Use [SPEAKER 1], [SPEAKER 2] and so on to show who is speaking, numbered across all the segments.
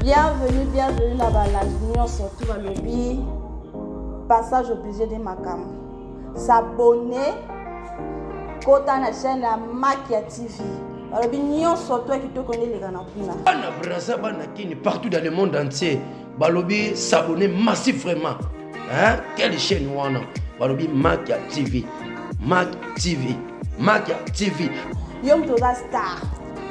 [SPEAKER 1] Bienvenue là-bas, la Union surtout à lobby. Passage obligé de Makam. S'abonner. Kota na chaîne la Makia TV. Alors, Union surtout qui te connaît les Ganapuna.
[SPEAKER 2] Bana Braza, Bana Kini, partout dans le monde entier. Balobi s'abonner massivement. Hein? Quelle chaîne wana? Balobi Makia TV. Makia TV. Makia TV.
[SPEAKER 1] Yom Toga Star.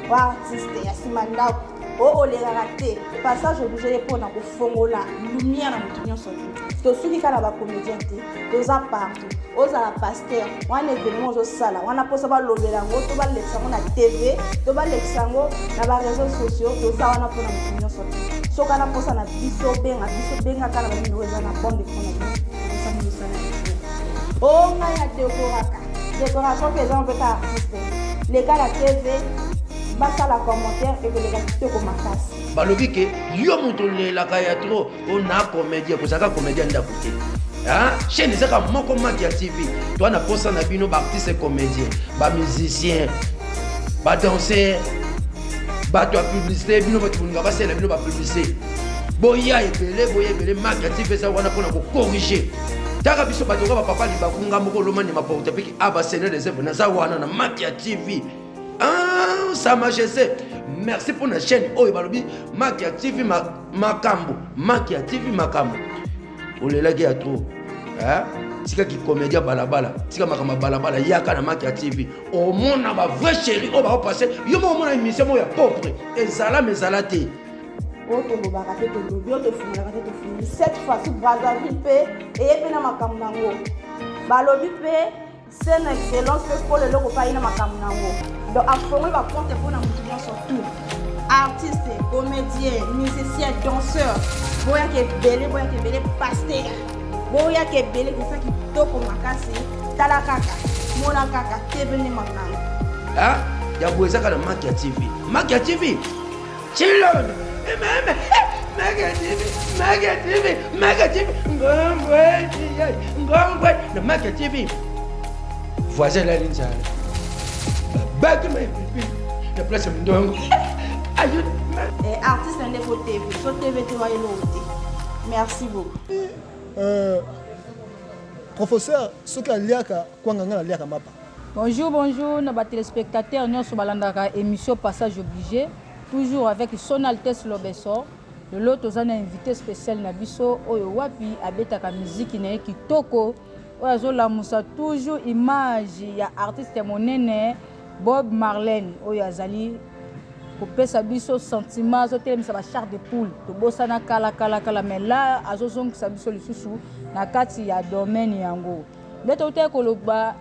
[SPEAKER 1] Wa artiste ya Simanda. Oh, les ratés. Passage obligé pour na kofongola lumière na mutunyo surtout. To suki kana ba comédien te. Toza partout. Oza la pasteur. Wana événement zo sala. Wana posa ba lobela ngo to ba leksango na TV, to ba leksango na ba réseaux sociaux, toza wana pour na mutunyo surtout. So kana posa na biso benga kana ba mino eza na bonde kona. Toza mu sala. Oh, nga ya décoration que ont fait artiste. Les gars la TV basa la commentaire et que les gars te komakasi.
[SPEAKER 2] Balobi ke yo moto la kaya trop on a comédien ko saka comédien nda côté. Hein? Chaîne saka moko Makia TV. Toi na posa na bino ba artiste comédien, ba musicien, ba danseur, ba to publicité bino ba tunga ba sela bino ba publicité. Boya ebele Makia TV ça wana pona ko corriger. Taka biso ba toka ba papa li ba kunga moko lomane ma porte peki aba seigneur des œuvres na za wana na Makia TV. Ah, Sa Majesté, merci pour la chaîne. Oh, Balobi, Makia TV Makambo. Makia TV Makambo. Oh, les lagues à trop. Hein? C'est qui comédien balabala. C'est comme balabala. Yaka na Makia TV. Oh, mon a vrai chéri. Oh, va passer. Yo, mon émission, moi, ya pauvre. Et Zala, mais Zalate.
[SPEAKER 1] Oh, to barate to lobby, to fini. Cette fois-ci, Brazzaville paix. Et puis, na Makambo nango. Balobi paix. C'est une excellence pour le logo pas na Makambo nango. Donc, à former ma compte pour la motivation surtout. Artistes, comédiens, musiciens, danseurs. Boya qui est belé, pasteur. Boya qui est belé, qui ça qui toko makasi. Talakaka, monakaka, teveni makana.
[SPEAKER 2] Ah, ya boza kana Makia TV. Makia TV. Chilon. Makia TV. Ngongwe. Na Makia TV. Voisin la ligne ça. Back to my people. The place of Ndongo.
[SPEAKER 1] Artiste Ndefo TV. So TV tu vas y l'autre. Merci beaucoup.
[SPEAKER 3] Professeur, ce que liaka kwanganga liaka mapa.
[SPEAKER 4] Bonjour, nos téléspectateurs, nous sommes dans l'émission Passage obligé, toujours avec Son Altesse Lobesso. Le lot aux invité spécial Nabiso Oyo Wapi abetaka musique ne kitoko. Oyo la musa toujours image ya artiste monene Bob Marley Oyo azali kopesa biso sentiment zo telemisa ba char de poule to bosana kala mais là azozong sa biso lisusu na kati ya domaine yango. Beto te koloba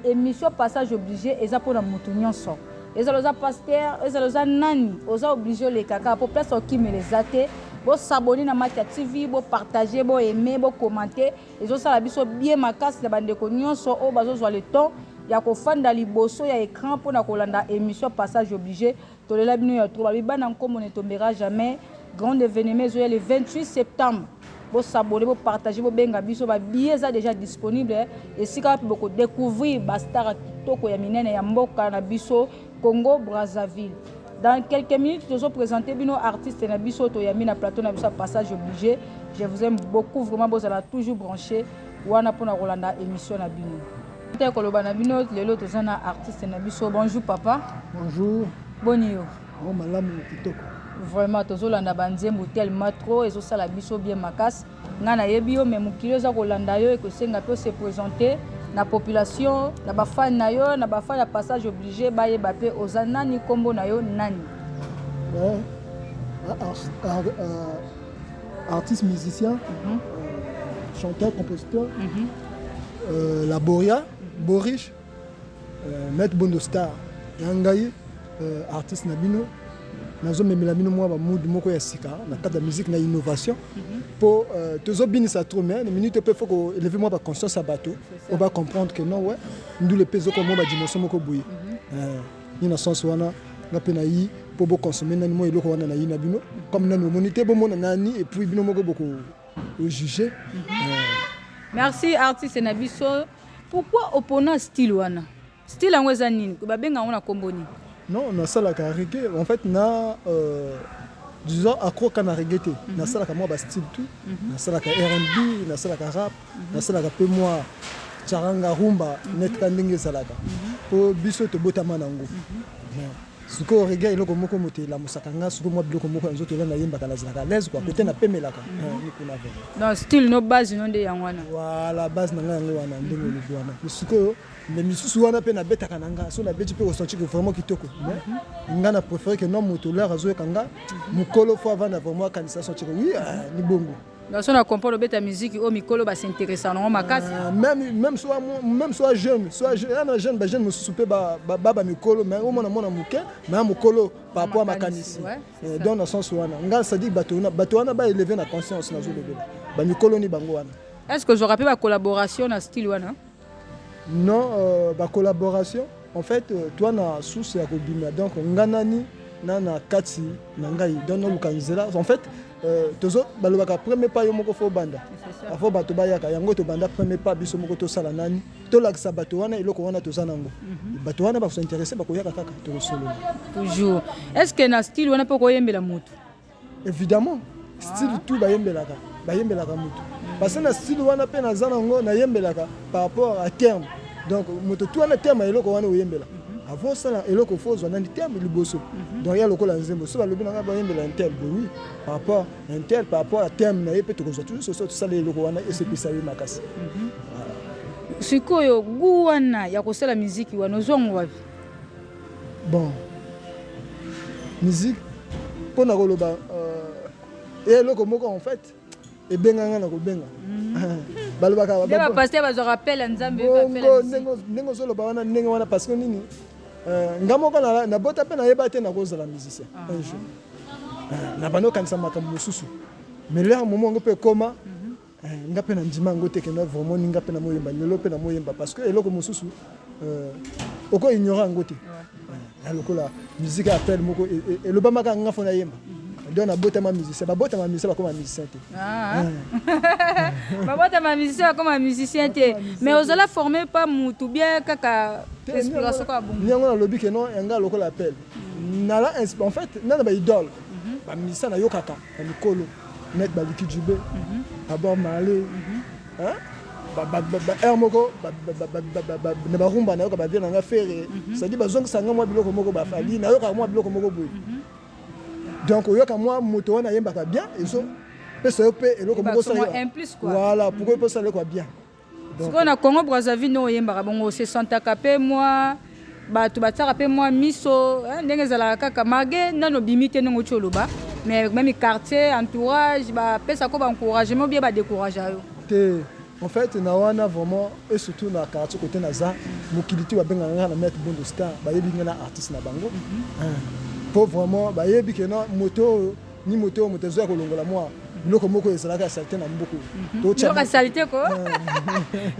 [SPEAKER 4] émission Passage obligé eza pona mutu nyonso. Eza loza pasteur, eza loza nani, oza obligé les kaka pour place qui me les até. Bo s'abonner na Makia TV, bo partager, bo aimer, bo commenter. Ezo sala biso bien makasi na bandeko nyonso o bazo zwa le temps ya ko fanda liboso ya écran pour na kolanda émission Passage obligé. To lela bino ya trouba bana nkombo ne tombera jamais. Grand événement le 28 septembre. Bo s'abonner, bo partager, bo benga biso ba billets ça déjà disponible et si ka peut découvrir ba star kitoko ya minene ya mboka na biso Congo Brazzaville. Dans quelques minutes, je vais présenter nos artistes et Nabiso Toyami na plateau na biso Passage obligé. Je vous aime beaucoup, vraiment, vous allez toujours brancher. Wana pona Rolanda émission na bino. T'es koloba na bino, lelo tozana artiste na biso. Bonjour papa.
[SPEAKER 3] Bonjour.
[SPEAKER 4] Bonio.
[SPEAKER 3] Oh malamu kitoko.
[SPEAKER 4] Vraiment tozolanda banzembo tellement trop et zo sala biso bien makas. Ngana yebio mais mukilo za kolanda yo et que senga peut se présenter. La population, na ba fan na yo, na ba fan ya Passage obligé ba yeba pe ozanani kombo na yo nani.
[SPEAKER 3] Artiste musicien, chanteur, compositeur, Laboria, Boris, Maître Bondo Star, Yangaye, artiste Nabino. Nazo memela bino mwa ba mood moko ya sika na cadre de musique na innovation pour tozo binisa trop mais les minutes peut faut élever moi ba conscience à bateau on va comprendre que non ouais nous le peso comme ba dimension moko boui ni na sens wana na pena yi pour bo consommer nani mo eloko wana na yi na bino comme nani monité bo mona nani et puis bino moko beaucoup juger.
[SPEAKER 4] Merci artiste Nabiso. Pourquoi opponent style wana? style yango eza nini babenga yango na kombo nini?
[SPEAKER 3] Non, nasalaka reggae en fait na disons akroka na reggae te nasalaka moi style tout nasalaka R&B nasalaka rap nasalaka pe moi charanga rumba net ka ndenge ezalaka po biso tobotama nango siko reggae eloko moko moto elamusaka nga siko mwa biloko moko nzoto ela nayembaka nazalaka l'aise quoi kote napemelaka nikuna
[SPEAKER 4] non style no base no nde yango wana
[SPEAKER 3] voilà base na nga yango wana ndenge olobi wana siko mais misusu wana pe nabetaka na nga so nabeti pe ressenti que vraiment kitoko nga na préféré que non moto l'air azoyoka nga mokolo fo avant na vraiment akanisa senti que oui ni bongo.
[SPEAKER 4] Donc on a compris le bête musique au micro bah s'intéresse à non makasi
[SPEAKER 3] même soit jeune jeune jeune me souper baba micro mais au moins mon muke mais micro par rapport à makanisi dans le sens où nga ça dit bato wana ba élever na conscience na zo lever ba micro ni bango wana.
[SPEAKER 4] Est-ce que j'aurais pu la collaboration na style wana?
[SPEAKER 3] Non ba collaboration en fait toi na source ya kobima donc nganani na kati na ngai dans le kanzela en fait tozo balobaka premier pas yo moko fo banda afo bato bayaka yango to banda premier pas biso moko to sala nani to lakisa bato wana eloko wana to zanango bato wana ba s'intéresser ba koyaka kaka to solo
[SPEAKER 4] toujours. Est-ce que na style wana poko yembela mutu?
[SPEAKER 3] Évidemment style tout bayembelaka mutu parce que na style wana pe na zanango na yembelaka par rapport à terme donc moto tout wana terme eloko wana oyembela avant ça eloko faux on a dit terme liboso donc il y a lokola nzembo so balobi na ba yembela un tel oui par rapport à terme na yepe to ko toujours so ça les eloko wana et c'est pisa yo makasi
[SPEAKER 4] sikoyo gu wana ya kosala musique wana zongo wapi?
[SPEAKER 3] Bon musique pona koloba eloko moko en fait et benganga na ko benga balobaka
[SPEAKER 4] ba pasteur ba zo rappelle nzambe ba
[SPEAKER 3] appelle nengo zo loba wana nengo wana parce que nini ngamoko na bota pe na yeba te na kozala musicien un jour na bano kanisa makambo mususu mais là moment ngo pe koma nga pe na ndima ngo te que na vraiment nga pe na moyemba lelo pe na moyemba parce que eloko mususu oko ignorant ngo te lokola musique appelle moko et le bamaka nga fona yemba donc na bota ma musicien ba comme musicien te
[SPEAKER 4] ba bota ma musicien comme musicien te mais aux ala formé pas mutu bien kaka inspiration ko bongo
[SPEAKER 3] ni ngona lobi que non nga lokola appel na la en fait na ba idole ba musicien na yokaka na mikolo net ba likijube aba malé ba moko na ba rumba na yoka ba bien nga faire ça dit ba zonga sanga moi biloko moko ba fali na yoka moi biloko moko boy donc oyoka moi moto wana yembaka bien eso pesa yo pe eloko moko ça voilà pourquoi il peut ça le quoi bien
[SPEAKER 4] donc on a Congo Brazzaville no yembaka bongo se santa kapé moi bato bataka pe moi miso ndenge zala kaka mage nano bimite ndenge choloba mais même quartier entourage ba pesa ko ba encouragement bien ba décourager yo
[SPEAKER 3] te en fait na wana vraiment et surtout na quartier côté naza mokiliti wa benga na mettre Bondo Star ba yebi ngana artiste na bango pour vraiment ba yebi que na moto zo ko longola moi biloko moko ezalaka salite na mboko
[SPEAKER 4] to cha salite ko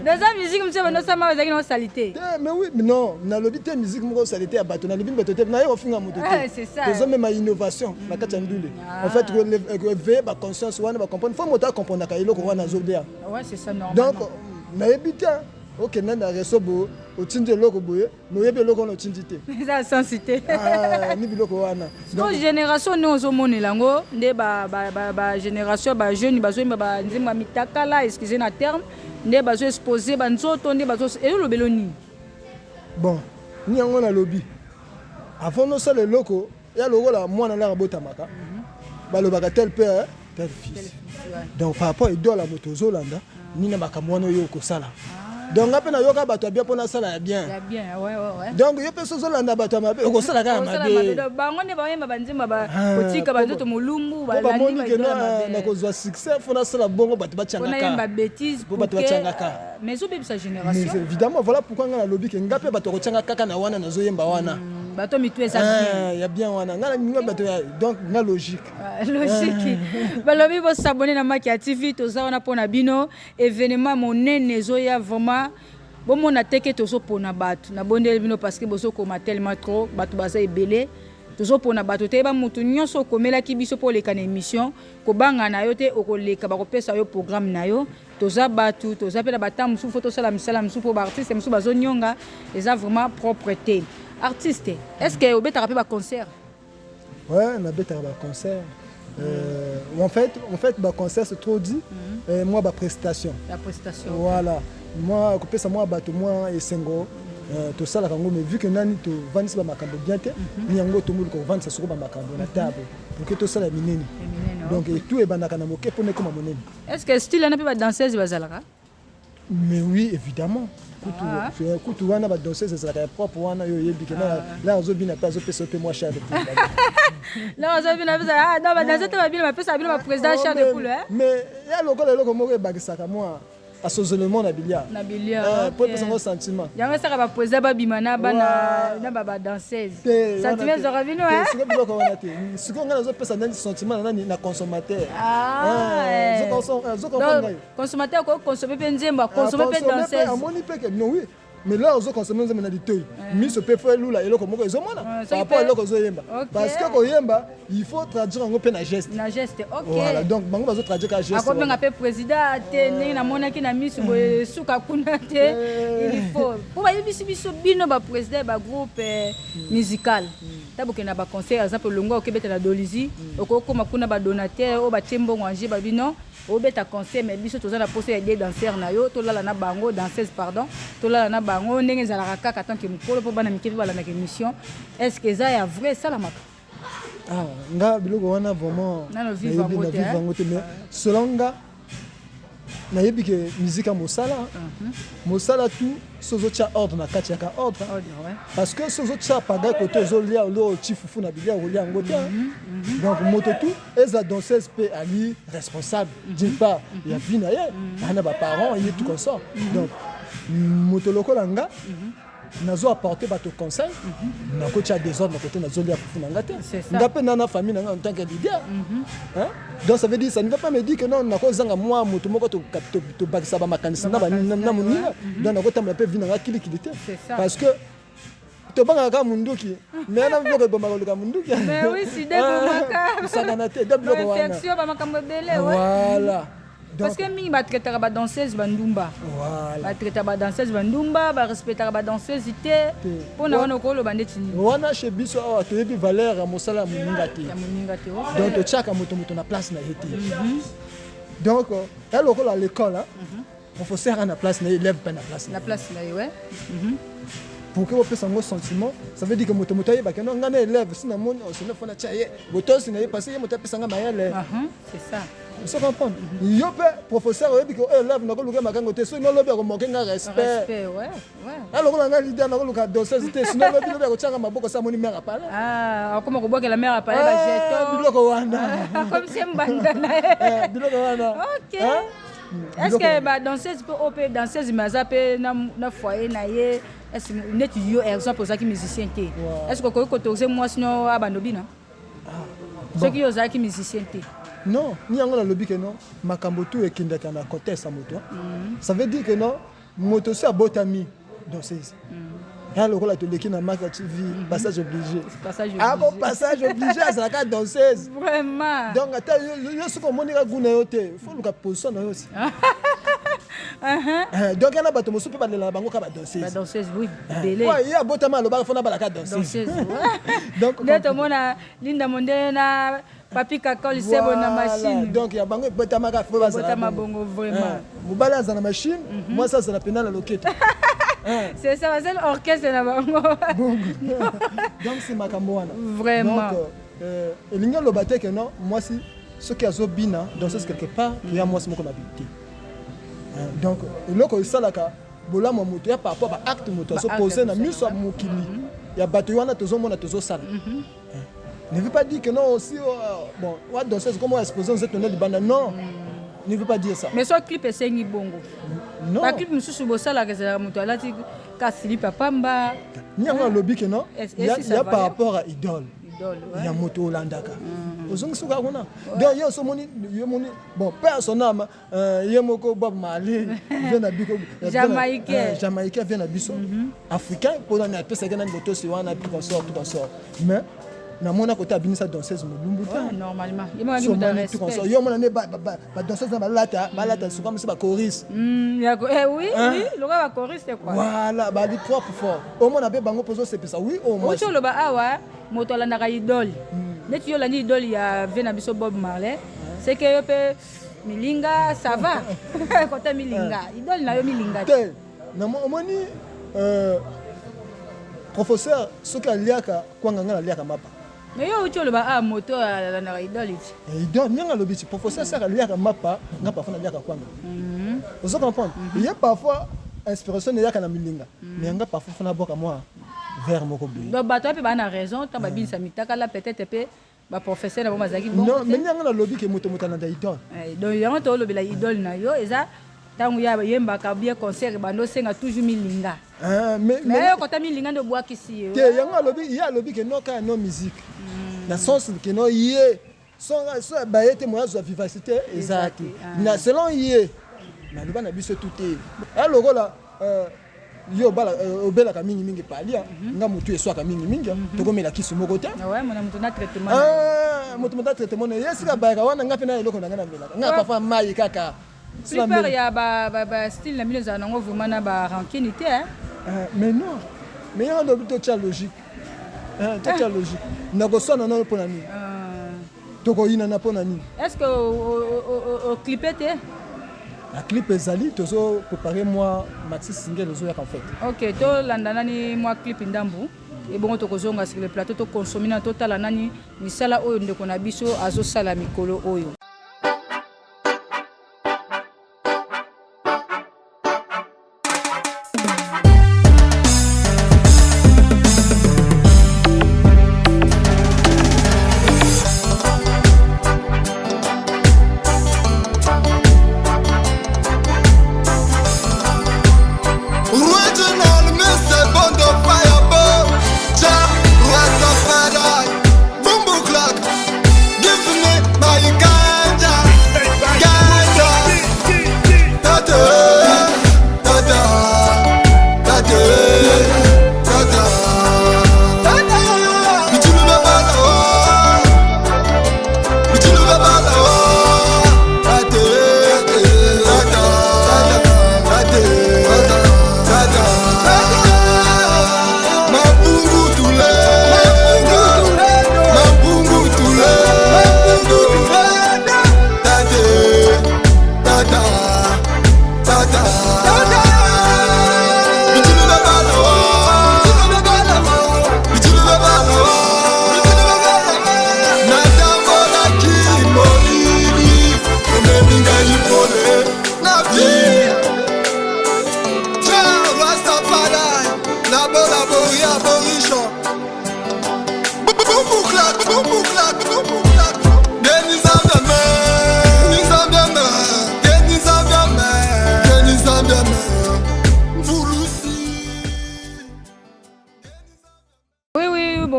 [SPEAKER 4] dans la musique monsieur bano sama ezaki na salite
[SPEAKER 3] mais oui mais non na lobi te musique moko salite ya bato na libi bato te na yo finga moto te
[SPEAKER 4] c'est ça
[SPEAKER 3] to même innovation na kati ndule en fait que veiller ba conscience wana ba comprendre faut moto comprendre ka eloko wana zobia
[SPEAKER 4] ouais c'est ça normal
[SPEAKER 3] donc na ebita OK nanda resobo otindi eloko boye no yebi eloko no otindi te
[SPEAKER 4] ça sensité
[SPEAKER 3] ni biloko wana
[SPEAKER 4] donc génération no ozomonela ngo nde ba génération ba jeune bazoyemba ba nzemba mitakala excusez na terme nde bazo exposer ba nzoto nde bazo elobelo nini
[SPEAKER 3] bon ni yango na lobby avant no sala eloko ya lokola mwana la botamaka balobaka tel père tel fils donc par rapport idole moto zolanda ni na makamwana yo ko sala donc après na yoka bato bien pona sala ya bien
[SPEAKER 4] ouais
[SPEAKER 3] donc yo pe sozo landa bato mabe ko sala ka mabe
[SPEAKER 4] bango ne ba yemba banzima ba kotika banzoto molumbu ba
[SPEAKER 3] la moni que na ko zwa succès fona sala bongo bato ba changa ka
[SPEAKER 4] on yemba bêtise
[SPEAKER 3] pour bato ba changa ka
[SPEAKER 4] mais zo bébé sa génération
[SPEAKER 3] mais évidemment voilà pourquoi nga na lobby ke ngape bato ko changa kaka na wana na zo yemba wana
[SPEAKER 4] bato mitu eza bien
[SPEAKER 3] ya bien wana nga na bato donc nga logique
[SPEAKER 4] balobi bo s'abonner na Makia TV toza wana pona bino événement monene zo ya vraiment bon mon attaque tozo pona bato na bondeli bino parce que bozo koma tellement trop bato baza ebele tozopona bato te ba mutu nyonso okomelaki biso mpo oleka na émission kobanga na yo te okoleka bakopesa yo programme na yo toza bato toza mpe na batemps mosusu fo tosala misala mosusu mpo baartiste mosusu bazonyonga eza vraiment propreté artiste est ce que obetaka mpe baconcert?
[SPEAKER 3] Ouais, nabetaka baconcert. En fait, concert c'est trop dit. Moi, prestation.
[SPEAKER 4] La prestation.
[SPEAKER 3] Voilà. Moi, ça moi bateau moi et singo. Tout ça là mais vu que nani to vendre ba makambo bien te, ni yango to mulu ko vendre ça sur ba makambo na table. Pour que tout ça la minene. Donc et tout est banaka na moke pour ne comme monene.
[SPEAKER 4] Est-ce que style na pe ba danseuse bazalaka?
[SPEAKER 3] Mais oui, évidemment. Kutu wana ba danseuse ezalaka propre wana yo yebi ke là ozobina pa azopesa pe moi cher de poule.
[SPEAKER 4] Là ozobina pesa ah non ba danseuse ba bina ba pesa bina ba président cher de poule hein.
[SPEAKER 3] Mais ya lokolo moko bagisaka moi associellement na bilia.
[SPEAKER 4] Na bilia.
[SPEAKER 3] Pour pesa ngo sentiment.
[SPEAKER 4] Yanga saka ba président ba bimana bana na ba danseuse. Sentiment zo revino hein.
[SPEAKER 3] C'est que biloko wana te. Ce qu'on a pesa nani sentiment na consommateur.
[SPEAKER 4] Consommateur ko consommer pe nzemba, consommer pe danseuse.
[SPEAKER 3] Amoni pe que non oui. Mais là on consommer nzemba na ditoi. Mi se peut faire lula eloko moko ezomona. Par rapport eloko zoyemba. Parce que ko yemba, il faut traduire ngo pe na geste.
[SPEAKER 4] Na geste, OK.
[SPEAKER 3] Voilà, donc bango bazo traduire ka geste.
[SPEAKER 4] Ako benga pe président te ndenge na monaki na misu boye suka kuna te. Il faut. Pour ba yebisi biso bino ba président ba groupe musical. Taboke na ba concert exemple longo okebeta na Dolizi, okokoma kuna ba donateur o ba tembo nganje ba bino. Obeta concert mais biso toza na poste ya des danseurs na yo to lala na bango danseuse pardon to lala na bango ndenge ezalaka kaka tant que mukolo po bana mikebi bala na émission est-ce que ça ya vrai ça la maka
[SPEAKER 3] nga biloko wana vraiment
[SPEAKER 4] na vivre en côté
[SPEAKER 3] mais selon nga na yebi que musique mosala mosala tout sozo tia ordre na kati ya ka ordre parce que sozo tia paga côté ozolia lo chifufu na bilia olia ngote donc moto tout et la danseuse peut aller responsable d'une part il y a bina ye ana ba parents il tout comme ça donc moto lokola nga nazo apporter bato conseil na côté ya désordre na côté nazo lia fufu na ngate ngape na famille na en tant que leader hein. Donc ça veut dire ça ne veut pas me dire que non nako zanga moi moto moko to bakisa ba makanisa na munira donc nako tamla pe vina ngakili kilité parce que to banga ka munduki mais na biloko bomba ko munduki
[SPEAKER 4] mais oui si debo maka
[SPEAKER 3] ça na te debo ko wana
[SPEAKER 4] infection ba makambo belé
[SPEAKER 3] voilà.
[SPEAKER 4] Parce que mingi ba traiter ba danseuse bandumba. Voilà. Ba traiter ba danseuse bandumba, ba respecter ba danseuse ité. Pona wana ko lo bandeti ni.
[SPEAKER 3] Wana chez biso awa to yebi valeur ya mosala muninga te.
[SPEAKER 4] Ya muninga te.
[SPEAKER 3] Donc to chaka moto na place na yete. Donc elle ko la l'école hein. On faut serrer na place na élève pas na place.
[SPEAKER 4] Na place là ouais.
[SPEAKER 3] Pour que vous puissiez un sentiment, ça veut dire que moto moto yeba que non ngana élève sina moni on se ne fona chaye. Boto sina passer moto pesanga mayele.
[SPEAKER 4] C'est ça.
[SPEAKER 3] Vous comprenez? Yo pe professeur yebi que élève na ko luka makango te so no lobi ko moke nga respect.
[SPEAKER 4] Respect ouais.
[SPEAKER 3] Alors ko nga leader na ko luka danseuse te sino lobi lobi ko changa maboko sa moni mère apala.
[SPEAKER 4] Ah, comment ko boke la mère apala ba jeton.
[SPEAKER 3] Biloko wana.
[SPEAKER 4] Comme c'est mbanda na.
[SPEAKER 3] Biloko wana.
[SPEAKER 4] OK. Est-ce que ba danseuse peut opé danseuse mazape na foyer na ye est-ce que net yo exemple za ki musicien te est-ce que ko autoriser moi sinon abandobi na ceux qui osent ki musicien te
[SPEAKER 3] non ni yango na lobi que non makambo tout ekindaka na côté sa moto ça veut dire que non moto so abotami danseuse alors là tu l'équipe na Maka TV passage obligé passage obligé à la danseuse
[SPEAKER 4] vraiment
[SPEAKER 3] donc attends yo ce qu'on moni ka guna yo te il faut luka position na yo aussi donc yana bato mosupe balela bango ka ba danseuse
[SPEAKER 4] oui belé
[SPEAKER 3] ouais ya botama lo ba fona ba la ka danseuse donc
[SPEAKER 4] neto mona linda mondele na papi kakol sebo na machine
[SPEAKER 3] donc ya bango botama ka fo ba
[SPEAKER 4] botama bongo vraiment
[SPEAKER 3] mobala za na machine moi ça c'est la pénale à loquette.
[SPEAKER 4] C'est ça, c'est l'orchestre là bango.
[SPEAKER 3] Donc c'est makambo wana.
[SPEAKER 4] Vraiment.
[SPEAKER 3] Donc elinga lo baté que non moi si ce qui a zobina dans ce quelque part il y a moi c'est mon habité. Donc loko isalaka bola mo moto ya par rapport à acte moto so poser na miso mokili. Ya bato wana tozo mona tozo sala. Ne veut pas dire que non aussi bon wa danseuse comment exposer cette tonne de banda non. Ne veut pas dire ça.
[SPEAKER 4] Mais soit clip c'est ni bongo.
[SPEAKER 3] Non.
[SPEAKER 4] Ba clip mususu bosala que c'est moto alati ka silipa pamba.
[SPEAKER 3] Ni anga lobi que non. Il y a par rapport à idole.
[SPEAKER 4] Ouais.
[SPEAKER 3] Il y a moto holandaka. Ozongi suka kuna. Donc yo so moni bon personnellement yemoko Bob Marley vient na biko Jamaïcain vient na biso. Africain pour na pesa kana moto si wana tout consort. Mais na mona côté abinisa danseuse molumbu ta
[SPEAKER 4] normalement yo
[SPEAKER 3] mona ne ba danseuse na balata so comme ça ba choriste
[SPEAKER 4] oui loka ba choriste quoi
[SPEAKER 3] voilà ba di propre fort au mona be bango pozo c'est ça oui au moins
[SPEAKER 4] ocho lo ba awa moto la ndaka idole neti yo la ni idole ya vena biso Bob Marley c'est que yo pe milinga ça va côté milinga idole na yo milinga
[SPEAKER 3] te na moni professeur soki aliaka kwanga ngana aliaka mapa
[SPEAKER 4] mais yo ucho lo ba moto la na idole
[SPEAKER 3] idole nyanga lobi ti professeur saka aliaka mapa nga parfois aliaka kwanga vous comprenez il y a parfois inspiration aliaka na milinga mais nga parfois fona boka moi vers moko boy
[SPEAKER 4] donc bato pe ba na raison ta ba binsa mitaka la peut-être pe ba professeur na bo mazaki bon
[SPEAKER 3] non mais nyanga na lobi ke moto na da idole
[SPEAKER 4] donc yango to lobi la idole na yo eza tangu ya yemba ka bien concert bando senga toujours milinga mais ko ta milinga ndo boa kisi
[SPEAKER 3] te yango lobi ya lobi ke no ka no musique na sens ke no yé son ba yete mo ya vivacité exact na selon yé na loba na biso tout est alors là yo bala obela ka mingi palia nga mutu eswa ka mingi to komela kisi moko te
[SPEAKER 4] ouais mon mutu na traitement
[SPEAKER 3] mutu na traitement yesika ba ka wana nga pe na eloko na nga na mela nga papa mai kaka
[SPEAKER 4] Flipper ya ba style na mille zanango vraiment na ba rankinité
[SPEAKER 3] mais non mais il y a un autre logique logique na ko sona na pona ni to ko ina na pona ni
[SPEAKER 4] est-ce que au clipete
[SPEAKER 3] la clip ezali tozo préparer moi maxi single zo ya en fait
[SPEAKER 4] OK to landana ni moi clip ndambu et bon to kozonga sur le plateau to consommer na total nani misala oyo ndeko na biso azo sala mikolo oyo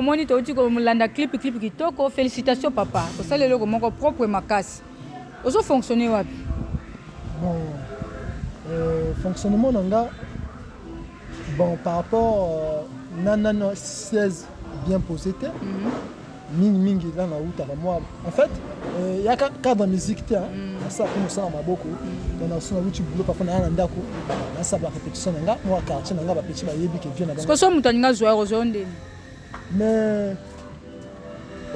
[SPEAKER 4] Moni to uti ko mulanda clip kitoko félicitations papa ko sala lelo moko propre makasi ozo fonctionner wapi
[SPEAKER 3] bon fonctionnement nanga bon par rapport non 16 bien posé te mingi là na uta moi en fait il y a cadre musique te ça comme ça na maboko dans na sona uti boulot parfois na ndako na ça ba répétition nanga moi quartier nanga ba petit ba yebi ke vient na
[SPEAKER 4] ba ko so mutaninga zo rozonde
[SPEAKER 3] mais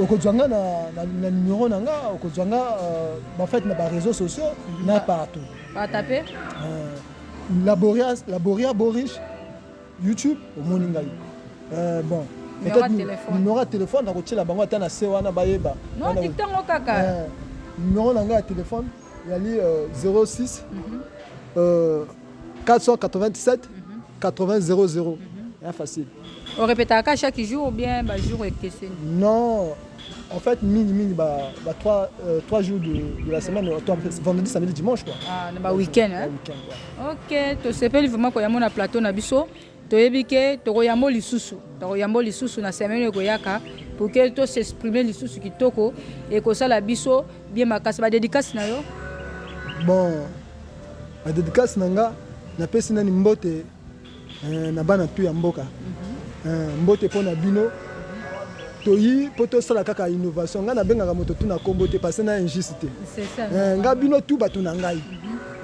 [SPEAKER 3] au Kodjanga na numéro nanga au Kodjanga en fait na ba réseaux sociaux na partout
[SPEAKER 4] ba taper
[SPEAKER 3] Laboria Boris YouTube au moninga bon peut-être numéro de téléphone na ko tshela bango ata na se wana bayeba
[SPEAKER 4] non tiktango kaka
[SPEAKER 3] numéro nanga de téléphone yali 06 497 80 00 c'est facile.
[SPEAKER 4] On répète à chaque jour ou bien bah jour et question.
[SPEAKER 3] Non, en fait mini 3 jours de la semaine, vendredi, samedi, dimanche quoi.
[SPEAKER 4] Ah, bah week-end hein.
[SPEAKER 3] Week-end, ouais.
[SPEAKER 4] OK, to sepeli vraiment ko yamona plateau na biso, to yebike to yambo lisusu. To yambo lisusu na semaine ko yaka pour que to s'exprimer lisusu kitoko et ko sala biso bien makasi ba dédicace na yo.
[SPEAKER 3] Bon, la dédicace nanga na pesi na mbote na bana tu ya mboka. Mbote pona bino toyi po tosala kaka innovation nga nabengaka moto tuna kombo te parce na injuste nga bino tu bato na ngai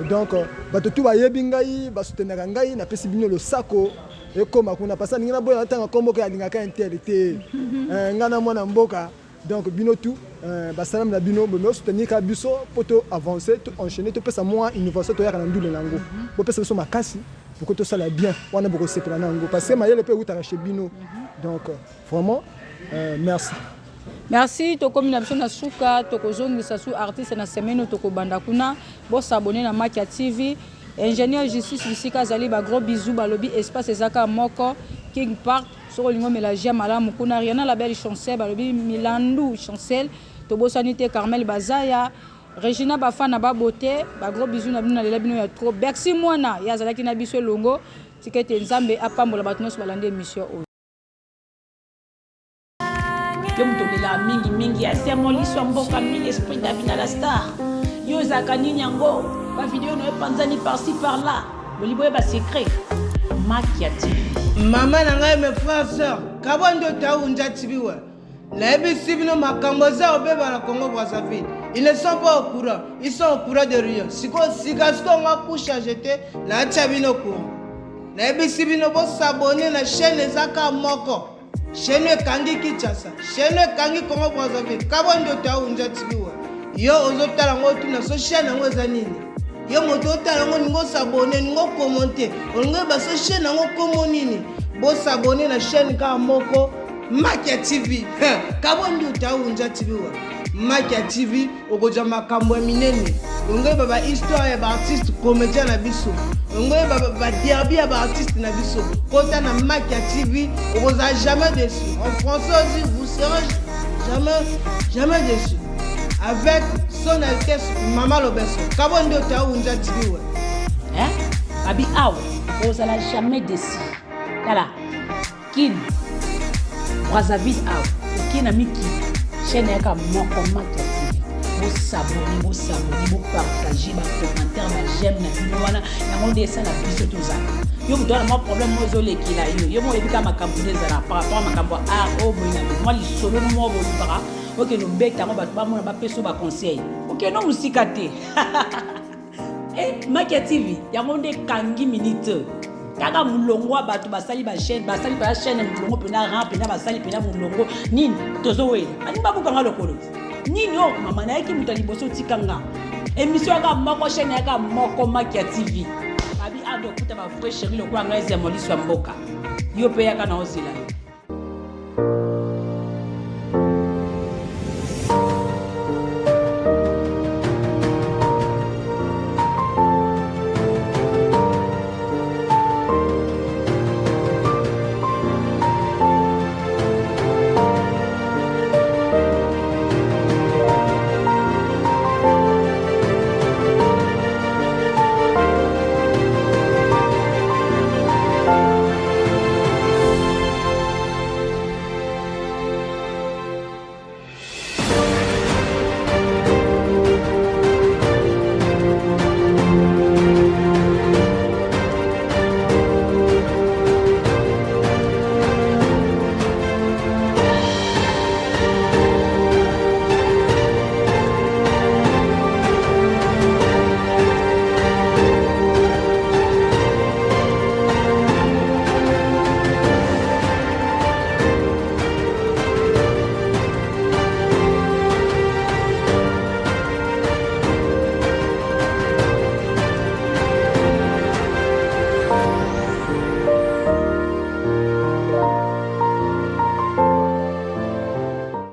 [SPEAKER 3] donc bato tu bayebi ngai basutenaka ngai napesi bino losako ekoma kuna parce ningi na boya natanga kombo ke alingaka intel te nga na mwana mboka donc bino tu basalam na bino bomo soutenir ka biso po to avancer to enchaîner to pesa moi innovation to yaka na ndule nango bo pesa biso makasi pour que tout ça aille bien on a beaucoup de sepla nango parce que mayele pe uta chez bino donc vraiment merci.
[SPEAKER 4] Merci to combination na suka to kozongisa su artiste na semaine to ko banda kuna bo s'abonner na Makia TV. Ingénieur Justice Bisika zali ba gros bisous ba lobby espace ezaka moko King Park sur lingo mélanger malamu kuna rien la belle chancel ba lobby Milandu chancel to bosanité Carmel Bazaya Regina Bafana ba beauté ba gros bisous na bino na bino ya trop merci mwana ya zalaki na biso longo tikete nzambe apambola batno so balande émission o
[SPEAKER 5] la mingi ya semo liso mboka mingi esprit d'Avina la star yo zakani nyango ba vidéo no panzani par-ci par-là boliboye ba secret Makia TV
[SPEAKER 6] maman na ngai mes frères sœurs kabondo taunja tibiwa na ebisi bino makambo za obeba na Congo Brazzaville ils ne sont pas au courant ils sont au courant de rien siko nga kusha jeté na chabino ko na ebisi bino bo s'abonner na chaîne ezaka moko chaîne kangi Kinshasa chaîne kangi Congo Brazzaville kabondo taunja tibiwa yo ozotala ngo tuna so chaîne ngo za nini yo moto otala ngo ningo s'abonner ningo commenter ongo ba so chaîne ngo komo nini bo s'abonner na chaîne ka moko Makia TV kabondo taunja tibiwa Makia TV okoja makambo minene ongo baba histoire ya ba artiste comédien na biso ongo baba derby ya ba artiste na biso kota na Makia TV okoza jamais déçu en français aussi vous serez jamais déçu avec son Altesse Maman Lobeso kabondo taunja tibiwa
[SPEAKER 5] babi awa ozala jamais déçu tala kin Brazzaville awa okina miki chaîne yaka moko Makia TV vous s'abonner vous partager ba commentaire ba j'aime na bino wana yango ndesa na biso tozala yo muto na problème mo zo lekila yo mo ebika makambo ndezala par rapport à makambo o boina moi li solo mo bo para OK no beta ngo ba mona ba peso ba conseil OK no musika te Makia TV yango nde kangi minute kaka mulongo wa bato basali ba chaîne mulongo pena ran pena basali pena mulongo nini tozowela ani babukanga lokolo nini o mama na yaki muta liboso tikanga émission yaka moko chaîne yaka moko Makia TV babi ado kuta ba vrai chéri lokwa ngai zemo liswa mboka yo pe yaka na osila